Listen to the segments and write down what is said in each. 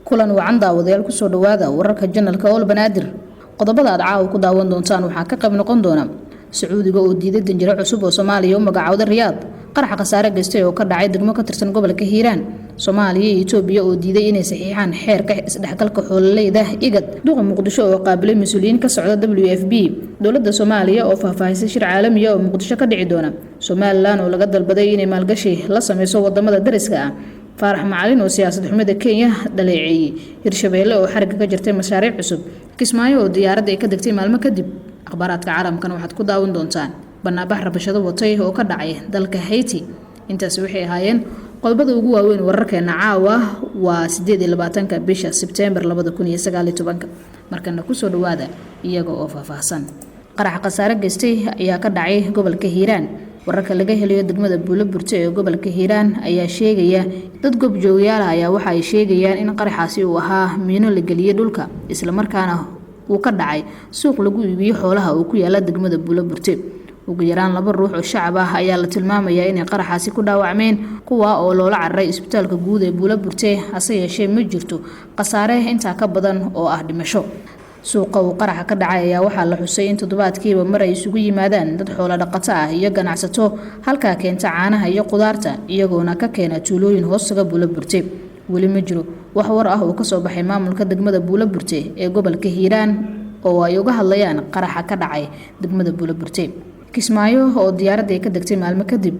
kulan wacan daawadayaal ku soo dhawaada wararka janalka oo banaadir qodobada aad caawa ku daawan doontaan waxaa ka qayb noqon doona Sacuudiga oo diiday danjiro cusub oo Soomaaliya u magacawday Riyaad qarax khasaare geystay oo ka dhacay degmo ka tirsan gobolka Hiiraan Soomaaliya iyo Itoobiya oo diiday inay saxiixaan xeerka isdhexgalka xoololeyda igad duqa Muqdisho oo qaabilay mas'uuliyiin ka socda WFP dowladda Soomaaliya oo faahfaahisay shir caalami ah oo Muqdisho ka dhici doona Somaliland oo laga dalbaday inay maalgashi la sameeyo wadamada dariska ah Faarax Macalin oo siyaasad xumada Kenya dhaleeceeyay Hirshabeelle oo xariga ka jirtay mashaariic cusub Kismaayo oo diyaaradda ay ka degtay maalmo kadib akhbaaradka caalamkan waxaad ku daawan doontaan banaabax rabashado watay oo ka dhacay dalka Haiti intaas waxay ahaayeen qodobada ugu waaweyn wararkeena caawa waa 28 bisha September 2019 markana ku soo dhawaada iyaga oo faahfaahsan qarax khasaare geystay ayaa ka dhacay gobolka Hiiraan wararka laga helayo degmada Buulaburte ee gobolka Hiiraan ayaa sheegaya dad goobjoogayaal ayaa waxa ay sheegayaan in qaraxaasi uu ahaa miino la galiyay dhulka isla markaana uu ka dhacay suuq lagu iibiyo xoolaha oo ku yaala degmada Buulaburte ugu yaraan 2 ruux oo shacab ah ayaa la tilmaamayaa in qaraxaasi ku dhaawacmeen kuwa oo loola cararay isbitaalka guud ee Buulaburte hase yeeshee ma jirto khasaare inta ka badan oo ah dhimasho suuqa uu qaraxa ka dhacay ayaa waxaa la xusay in toddobaadkiiba mar ay isugu yimaadaan dad xoolo dhaqato ah iyo ganacsato halka keenta caanaha iyo qudaarta iyagoona ka keena tuulooyin hoostaga Buulaburte wali ma jiro wax war ah oo ka soo baxay maamulka degmada Buulaburte ee gobolka Hiiraan oo ay uga hadlayaan qaraxa ka dhacay degmada Buulaburte Kismaayo oo diyaaradda ay ka degtay maalmo kadib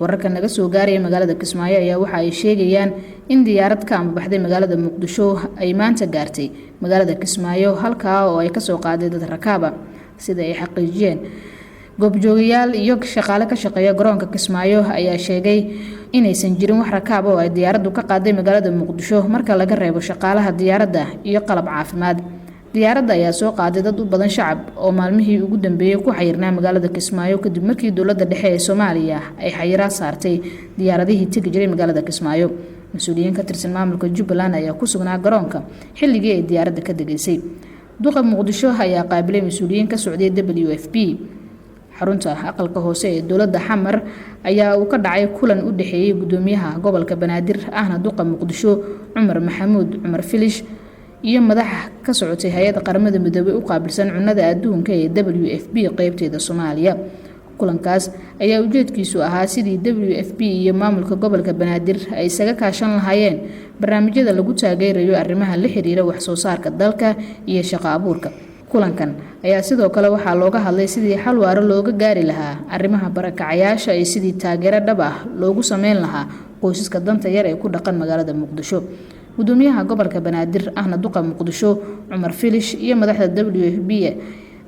wararka naga soo gaaray magaalada Kismaayo ayaa waxa ay sheegayaan in diyaarad ka baxday magaalada Muqdisho ay maanta gaartay magaalada Kismaayo halka oo ay ka soo qaaday dad rakaab sida ay xaqiijiyeen goobjoogayaal iyo shaqaale ka shaqeeya garoonka Kismaayo ayaa sheegay inaysan jirin wax rakaab oo ay diyaaraddu ka qaaday magaalada Muqdisho marka laga reebo shaqaalaha diyaaradda iyo qalab caafimaad diyaaradda ayaa soo qaaday dad u badan shacab oo maalmihii ugu dambeeyay ku xayirnaa magaalada Kismaayo kadib markii dowladda dhexe ee Soomaaliya ay xayiraad saartay diyaaradihii tagi jiray magaalada Kismaayo mas'uuliyiin ka tirsan maamulka Jubbaland ayaa ku sugnaa garoonka xilligii ay diyaaradda ka degaysay duqa Muqdisho ayaa qaabilay mas'uuliyiin ka socday WFP xarunta aqalka hoose ee dowladda Xamar ayaa uu ka dhacay kulan u dhaxeeyay gudoomiyaha gobolka Banaadir ahna duqa Muqdisho Cumar Maxamuud Cumar Filish iyo madaxa ka socotay hay'adda qaramada midoobay u qaabilsan cunnada adduunka ee WFP qaybteeda Soomaaliya kulankaas ayaa ujeedkiisu ahaa sidii WFP iyo maamulka gobolka Banaadir ay isaga kaashan lahaayeen barnaamijyada lagu taageerayo arrimaha la xiriira wax soo saarka dalka iyo shaqo abuurka kulankan ayaa sidoo kale waxaa looga hadlay sidii xal waara looga gaari lahaa arrimaha barakacayaasha iyo sidii taageero dhab ah loogu sameyn lahaa qoysaska danta yar ee ku dhaqan magaalada Muqdisho gudoomiyaha gobolka Banaadir ahna duqa Muqdisho Cumar Filish iyo madaxda WFP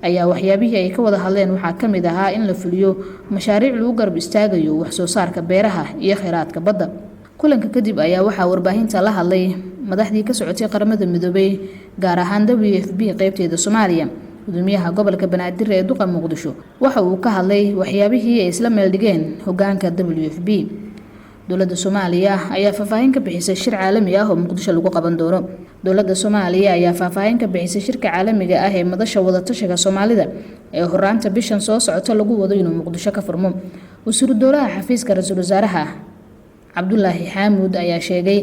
ayaa waxyaabihii ay ka wada hadleen waxaa ka mid ahaa in la fuliyo mashaariic lagu garab istaagayo wax soo saarka beeraha iyo kheyraadka badda kulanka kadib ayaa waxaa warbaahinta la hadlay madaxdii ka socotay qaramada midoobay gaar ahaan WFP qaybteeda Soomaaliya gudoomiyaha gobolka Banaadir ee duqa Muqdisho waxa uu ka hadlay waxyaabihii ay isla meel dhigeen hoggaanka WFP dowladda Soomaaliya ayaa faahfaahin ka bixisay shir caalami ah oo Muqdisho lagu qaban doono dowladda Soomaaliya ayaa faahfaahin ka bixisay shirka caalamiga ah ee madasha wada tashiga Soomaalida ee horaanta bishan soo socota lagu wado inuu Muqdisho ka furmo wasiir dowlaha xafiiska ra'iisul wasaaraha Cabdullaahi Xamuud ayaa sheegay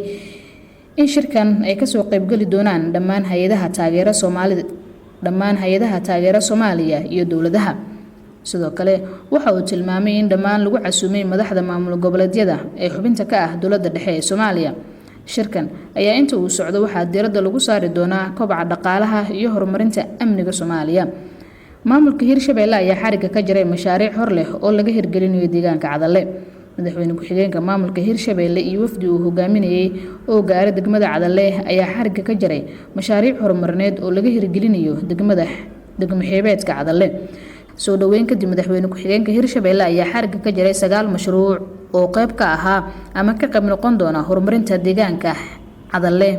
in shirkan ay ka soo qayb gali doonaan dhammaan hay'adaha taageera Soomaaliya iyo dowladaha sidoo kale waxa uu tilmaamay in dhammaan lagu casuumay madaxda maamul goboleedyada ee xubinta ka ah dowladda dhexe ee Soomaaliya shirkan ayaa inta uu socdo waxaa diiradda lagu saari doonaa kobaca dhaqaalaha iyo horumarinta amniga Soomaaliya maamulka Hirshabeelle ayaa xariga ka jiray mashaariic hor leh oo laga hirgelinayo deegaanka Cadalle madaxweyne ku-xigeenka maamulka Hirshabeelle iyo wafdi uu hogaaminayay oo gaaray degmada Cadalle ayaa xariga ka jiray mashaariic horumarineed oo laga hirgelinayo degmo xeebeedka Cadalle soo dhaweyn kadib madaxweyne ku-xigeenka Hirshabeelle ayaa xariga ka jiray 9 mashruuc oo qayb ka ahaa ama ka qayb noqon doona horumarinta deegaanka Cadalle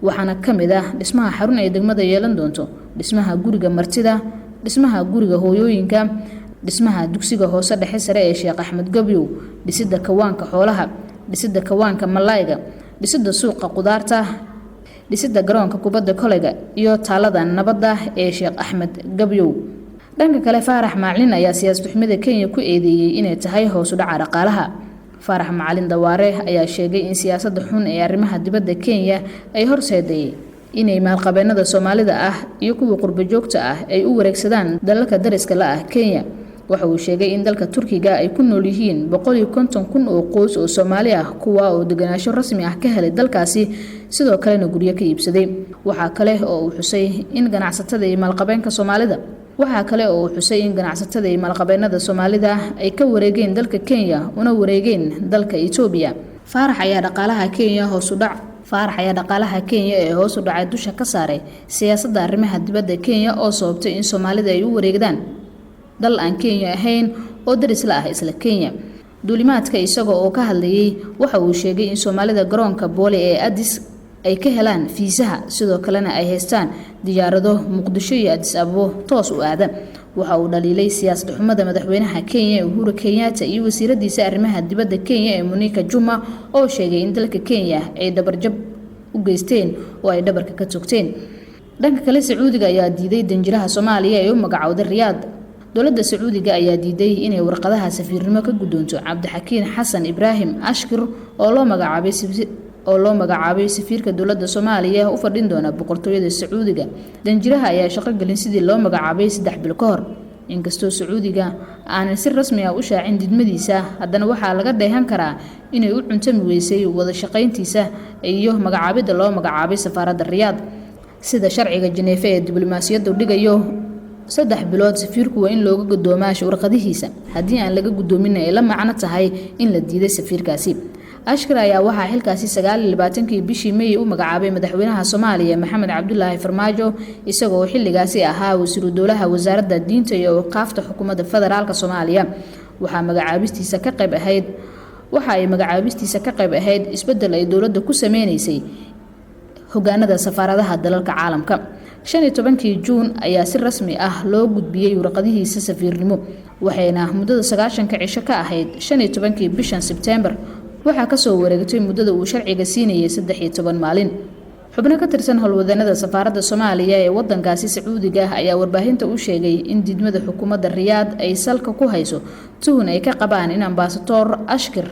waxaana kamid ah dhismaha xarun ay degmada yeelan doonto dhismaha guriga martida dhismaha guriga hooyooyinka dhismaha dugsiga hoose dhexe sare ee Sheekh Axmed Gabyow dhisida kawaanka xoolaha dhisida kawaanka malayga dhisida suuqa qudaarta dhisida garoonka kubadda kolayga iyo taalada nabadda ee Sheekh Axmed Gabyow dhanka kale Faarax Macalin ayaa siyaasad xumada Kenya ku eedeeyay inay tahay hoos u dhaca dhaqaalaha Faarax Macalin Dawaare ayaa sheegay in siyaasadda xun ee arrimaha dibadda Kenya ay horseeday inay maalqabeennada Soomaalida ah iyo kuwa qurbo joogta ah ay u wareegsadaan dalalka dariska la ah Kenya. Waxa uu sheegay in dalka Turkiga ay ku nool yihiin 150,000 oo qoys oo Soomaali ah kuwa oo deganaansho rasmi ah ka helay dalkaasi sidoo kalena guryo ka iibsaday. Waxa kale oo uu xusay in ganacsatada iyo maalqabeenka Soomaalida ay ka wareegeen dalka Kenya una wareegeen dalka Itoobiya. Faarax ayaa dhaqaalaha Kenya ee hoos u dhacay dusha ka saaray siyaasadda arrimaha dibadda Kenya oo sababtay in Soomaalida ay u wareegdaan dal aan Kenya ahayn oo daris la ah isla Kenya. Duulimaadka isagoo oo ka hadlayay waxa uu sheegay in Soomaalida garoonka Boole ee Addis ay ka helaan fiisaha sidoo kalena ay haystaan diyaarado Muqdisho iyo Addis Ababa toos u aada. Waxa uu dhaliilay siyaasad xumada madaxweynaha Kenya Uhuru Kenyatta iyo wasiiradiisa arrimaha dibadda Kenya ee Monica Juma oo sheegay in dalka Kenya ay dabarjab u geysteen oo ay dhabarka ka togteen. Dhanka kale Sacuudiga ayaa diiday danjiraha Soomaaliya ee u magacawday Riyaad. Dowladda Sacuudiga ayaa diiday inay warqadaha safiirnimo ka guddoonto Cabdixakiin Xasan Ibraahim Ashkir oo loo magacaabay safiirka dowladda Soomaaliya u fadhin doona boqortooyada Sacuudiga. Danjiraha ayaa shaqo galin sidii loo magacaabay 3 bil ka hor. Inkastoo Sacuudiga aanay si rasmi ah u shaacin didmadiisa, haddana waxaa laga dheehan karaa inay u cuntami weysay wada shaqayntiisa iyo magacaabida loo magacaabay safaaradda Riyaad. Sida sharciga Geneva ee diblomaasiyaddu dhigayo 3 bilood safiirku waa in looga gudoomaa warqadihiisa. Haddii aan laga gudoomin ay la macno tahay in la diiday safiirkaasi. Ashkir ayaa waxaa xilkaasi 29 bishii May u magacaabay madaxweynaha Soomaaliya Maxamed Cabdullaahi Farmaajo isagoo xilligaasi ahaa wasiiru dowlaha wasaaradda diinta iyo awqaafta xukuumadda federaalka Soomaaliya. Waxa ay magacaabistiisa ka qayb ahayd isbedel ay dowladda ku sameynaysay hogaanada safaaradaha dalalka caalamka. 15 Juun ayaa si rasmi ah loo gudbiyay warqadihiisa safiirnimo waxayna muddada 90 cisho ka ahayd 15 bishan Sebtembar. Waxaa ka soo wareegtay muddada uu sharciga siinayay 13 maalin. Xubno ka tirsan howlwadeennada safaaradda Soomaaliya ee wadankaasi Sacuudiga ayaa warbaahinta u sheegay in didmada xukuumadda Riyaad ay salka ku hayso tuhun ay ka qabaan in ambaasador Ashkir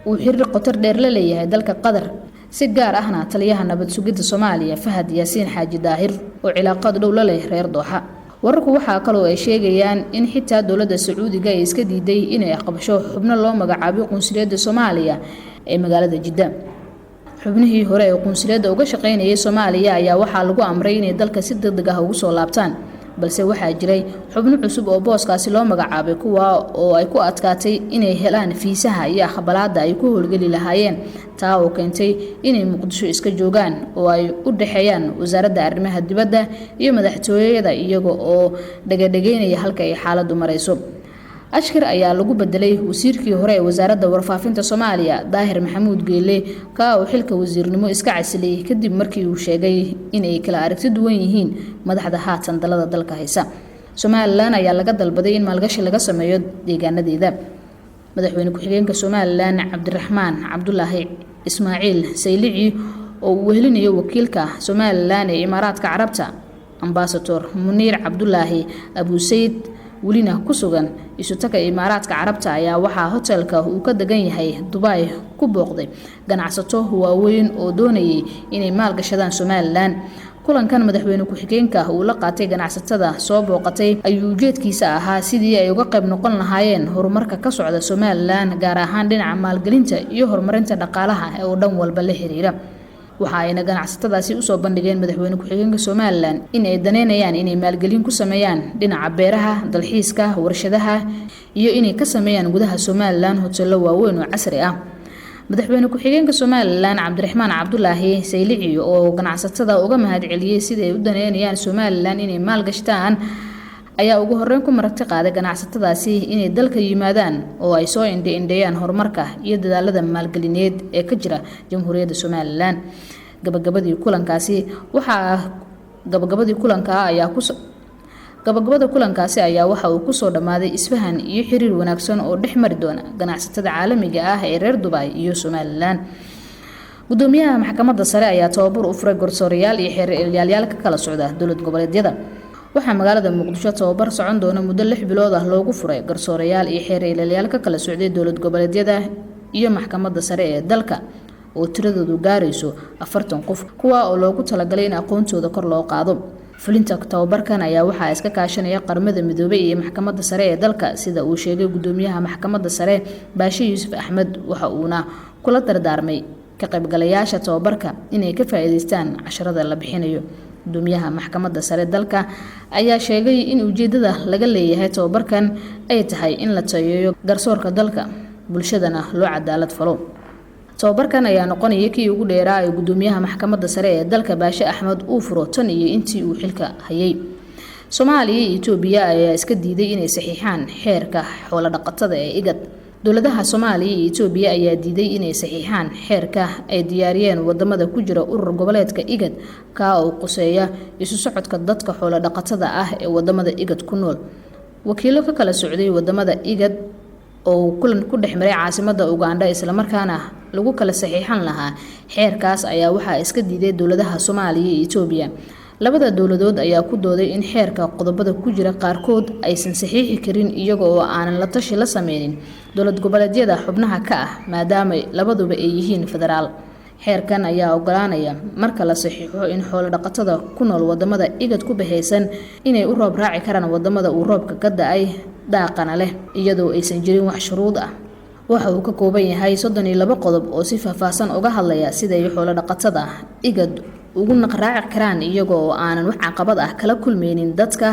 uu xiriir qotar dheer la leeyahay dalka Qatar, si gaar ahna taliyaha nabad sugidda Soomaaliya Fahad Yaasiin Xaaji Daahir oo cilaaqad dhow la leh reer Dooxa. Wararku waxa kale oo ay sheegayaan in xitaa dowladda Sacuudiga ay iska diiday inay aqbasho xubno loo magacaabay qunsuliyadda Soomaaliya ee magaalada Jidda. Xubnihii hore ee qunsuliyadda uga shaqeynayay Soomaaliya ayaa waxaa lagu amray inay dalka si degdeg ah ugu soo laabtaan, balse waxaa jiray xubno cusub oo booskaasi loo magacaabay kuwa oo ay ku adkaatay inay helaan fiisaha iyo aqbalaadda ay ku howlgeli lahaayeen, taa oo keentay inay Muqdisho iska joogaan oo ay u dhaxeeyaan wasaaradda arrimaha dibadda iyo madaxtooyada iyaga oo dhagadegeynaya halka ay xaaladdu marayso. Ashkir ayaa lagu bedelay wasiirkii hore ee wasaaradda warfaafinta Soomaaliya Daahir Maxamuud Geele ka oo xilka wasiirnimo iska casilay kadib markii uu sheegay inay kala aragti duwan yihiin madaxda haatan dalka haysa. Somaliland ayaa laga dalbaday in maalgashi laga sameeyo deegaanadeeda. Madaxweyne ku-xigeenka Somaliland Cabdiraxmaan Cabdullaahi Ismaaciil Saylici oo uu wehelinayo wakiilka Somaliland ee Imaaraadka Carabta Ambassador Muniir Cabdullaahi Abu Sayd welina ku sugan isutaka Imaaraadka Carabta ayaa waxaa hotelka uu ka degan yahay Dubai ku booqday ganacsato waaweyn oo doonayay inay maalgashadaan Somaliland. Kulankan madaxweyne ku-xigeenka uu la qaatay ganacsatada soo booqatay ayuu ujeedkiisa ahaa sidii ay uga qayb noqon lahaayeen horumarka ka socda Somaliland, gaar ahaan dhinaca maalgelinta iyo horumarinta dhaqaalaha ee oo dhan walba la xiriira. Waxa ayna ganacsatadaasi u soo bandhigeen madaxweyne ku-xigeenka Somaliland in ay daneynayaan inay maalgelin ku sameeyaan dhinaca beeraha, dalxiiska, warshadaha iyo inay ka sameeyaan gudaha Somaliland hoteelo waaweyn oo casri ah. Madaxweyne ku-xigeenka Somaliland Cabdiraxmaan Cabdullaahi Saylici oo ganacsatada uga mahadceliyay sida ay u daneynayaan Somaliland inay maalgashtaan ayaa ugu horreyn ku maragti qaaday ganacsatadaasi inay dalka yimaadaan oo ay soo indheeyaan horumarka iyo dadaalada maalgelineed ee ka jira Jamhuuriyadda Somaliland. Gabagabadii kulankaasi ayaa waxa uu ku soo dhamaaday isfahan iyo xiriir wanaagsan oo dhex mari doona ganacsatada caalamiga ah ee reer Dubai iyo Somaliland. Gudoomiyaha maxkamadda sare ayaa tababar u furay garsoorayaal iyo xeer ilaaliyaal ka kala socda dowlad goboleedyada. Waxaa magaalada Muqdisho tababar socon doona muddo 6 bilood ah loogu furay garsoorayaal iyo xeer ilaaliyaal ka kala socday dowlad goboleedyada iyo maxkamadda sare ee dalka oo tiradoodu gaarayso 40 qof kuwa oo loogu talagalay in aqoontooda kor loo qaado. fulinta tababarkan ayaa waxaa iska kaashanaya qaramada midoobay iyo maxkamadda sare ee dalka sida uu sheegay gudoomiyaha maxkamadda sare Baashe Yuusuf Axmed waxa uuna kula dardaarmay ka qaybgalayaasha tababarka inay ka faa'iideystaan casharada la bixinayo. gudoomiyaha maxkamadda sare dalka ayaa sheegay in ujeedada laga leeyahay tababarkan ay tahay in la tayeeyo garsoorka dalka bulshadana loo cadaalad falo. tababarkan ayaa noqonaya kii ugu dheeraa ee gudoomiyaha maxkamadda sare ee dalka Baashe Axmed uu furo tan iyo intii uu xilka hayay. Soomaaliya iyo Itoobiya ayaa iska diiday inay saxiixaan xeerka xoolo dhaqatada ee IGAD. dowladaha Soomaaliya iyo Itoobiya ayaa diiday inay saxiixaan xeerka ay diyaariyeen wadamada ku jira urur goboleedka IGAD ka oo quseeya isu socodka dadka xoolo dhaqatada ah ee wadamada IGAD ku nool. wakiilo ka kala socday wadamada IGAD oo kulan ku dhexmaray caasimadda Uganda isla markaana lagu kala saxiixan lahaa xeerkaas ayaa waxaa iska diiday dowladaha Soomaaliya iyo Itoobiya. labada dowladood ayaa ku dooday in xeerka qodobada ku jira qaarkood aysan saxiixi karin iyaga oo aanan la tashi la sameeynin dowlad goboleedyada xubnaha ka ah maadaama labaduba ay yihiin federaal. xeerkan ayaa ogolaanaya marka la saxiixo in xoolo dhaqatada ku nool wadamada IGAD ku bahaysan inay u roob raaci karaan wadamada uu roobka ka da'ay daaqana leh iyadoo aysan jirin wax shuruud ah. waxa uu ka kooban yahay 32 qodob oo si faahfaahsan uga hadlaya sida ay xoolo dhaqatada IGAD ugu naqraaci karaan iyaga oo aanan wax caqabad ah kala kulmeynin dadka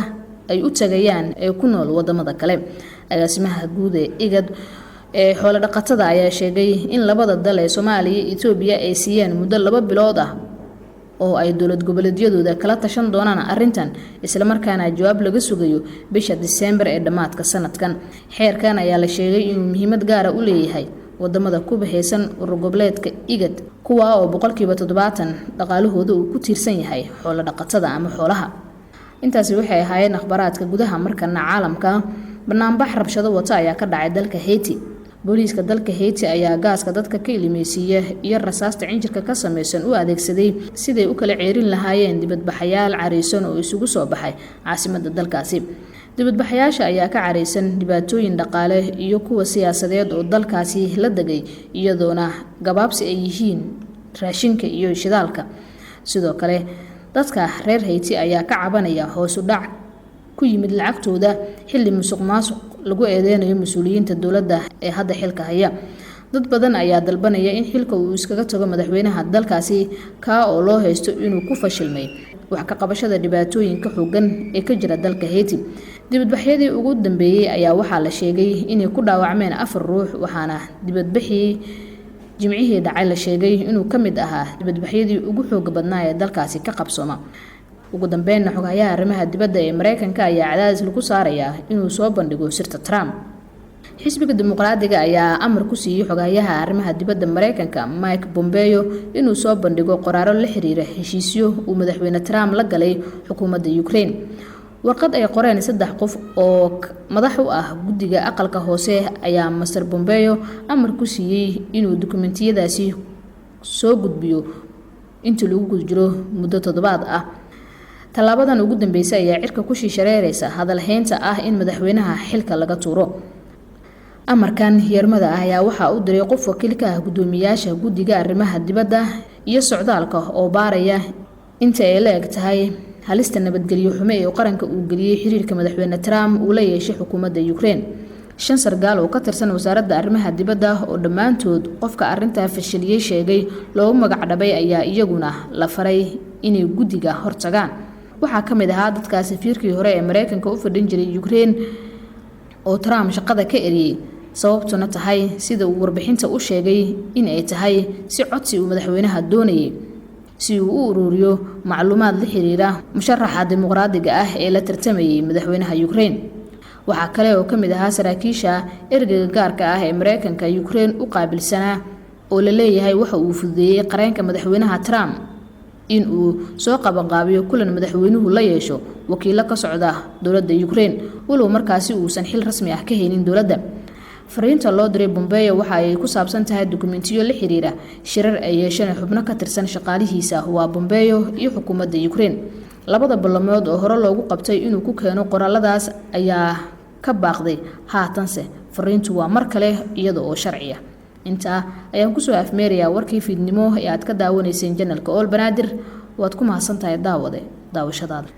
ay u tagayaan ee ku nool wadamada kale. agaasimaha guud ee IGAD ee xoolo dhaqatada ayaa sheegay in labada dal ee Soomaaliya iyo Itoobiya ay siiyeen muddo 2 bilood ah oo ay dowlad goboleedyadooda kala tashan doonaan arrintan isla markaana jawaab laga sugayo bisha December ee dhamaadka sanadkan. xeerkan ayaa la sheegay inuu muhiimad gaar ah u leeyahay wadamada ku bahaysan urur goboleedka IGAD kuwa oo 70% dhaqaalahooda uu ku tiirsan yahay xoolo dhaqatada ama xoolaha. intaasi waxay ahaayeen akhbaraadka gudaha markana caalamka. banaanbax rabshado wata ayaa ka dhacay dalka Haiti. booliiska dalka Haiti ayaa gaaska dadka ka ilmeysiiya iyo rasaasta cinjirka ka samaysan u adeegsaday siday u kala ceerin lahaayeen dibadbaxayaal cariisan oo isugu soo baxay caasimadda dalkaasi. dibadbaxayaasha ayaa ka careysan dhibaatooyin dhaqaale iyo kuwa siyaasadeed oo dalkaasi la degay iyadoona gabaabsi ay yihiin raashinka iyo shidaalka. sidoo kale dadka reer Haiti ayaa ka cabanaya hoos u dhac ku yimid lacagtooda xilli musuqmaasuq lagu eedeynayo mas'uuliyiinta dowladda ee hadda xilka haya. dad badan ayaa dalbanaya in xilka uu iskaga tago madaxweynaha dalkaasi ka oo loo haysto inuu ku fashilmay wax ka qabashada dhibaatooyinka xooggan ee ka jira dalka Haiti. dibadbaxyadii ugu dambeeyay ayaa waxaa la sheegay inay ku dhaawacmeen 4 ruux waxaana dibadbaxii jimcihii dhacay la sheegay inuu ka mid ahaa dibadbaxyadii ugu xoog badnaa ee dalkaasi ka qabsooma. ugu dambeyn xogayaha arrimaha dibadda ee Mareykanka ayaa cadaadis lagu saarayaa inuu soo bandhigo sirta Trump. xisbiga dimuqraadiga ayaa amar ku siiyay xogayaha arrimaha dibadda Mareykanka Mike Pompeo inuu soo bandhigo qoraaro la xiriira heshiisyo uu madaxweyne Trump la galay xukuumadda Ukraine. warqad ay qoreen 3 qof oo madax u ah guddiga aqalka hoose ayaa Mr. Pompeo amar ku siiyay inuu dokumentiyadaasi soo gudbiyo inta lagu jiro muddo 7 ah. talaabadan ugu dambeysay ayaa cirka ku shishareeraysa hadal haynta ah in madaxweynaha xilka laga tuuro. amarkan yarmada ah ayaa waxa uu diray qof wakiilka ah gudoomiyaasha guddiga arrimaha dibadda iyo socdaalka oo baaraya inta ay la eg tahay halista nabadgelyo xumo ee qaranka uu geliyay xiriirka madaxweyne Trump uu la yeeshay xukuumadda Ukraine. 5 sargaal oo ka tirsan wasaaradda arrimaha dibadda oo dhammaantood qofka arrinta fashiliyay sheegay loogu magac dhabay ayaa iyaguna la faray inay guddiga hortagaan. waxaa ka mid ahaa dadka safiirkii hore ee Mareykanka u fadhin jiray Ukraine oo Trump shaqada ka eriyay sababtuna tahay sida uu warbixinta u sheegay in ay tahay si codsi uu madaxweynaha doonayay si uu u ururiyo macluumaad la xiriira musharaxa dimuqraadiga ah ee la tartamayay madaxweynaha Ukraine. waxaa kale oo ka mid ahaa saraakiisha ergeyga gaarka ah ee Mareykanka Ukraine u qaabilsanaa oo la leeyahay waxa uu fududeeyay qareenka madaxweynaha Trump in uu soo qabanqaabiyo kulan madaxweynuhu la yeesho wakiilo ka socda dowladda Ukraine walow markaasi uusan xil rasmi ah ka haynin dowladda. fariinta loo diray Pompeo waxa ay ku saabsan tahay dokumentiyo la xiriira shirar ay yeesheen xubno ka tirsan shaqaalihiisa waa Pompeo iyo xukuumadda Ukraine. labada ballamood oo hore loogu qabtay inuu ku keeno qoraaladaas ayaa ka baaqday haatanse fariintu waa mar kale iyada oo sharci ah. inta ayaan kusoo afmeerayaa warkii fiidnimo ee aad ka daawanayseen janalka All Banaadir waad ku mahadsantahay daawashadaada.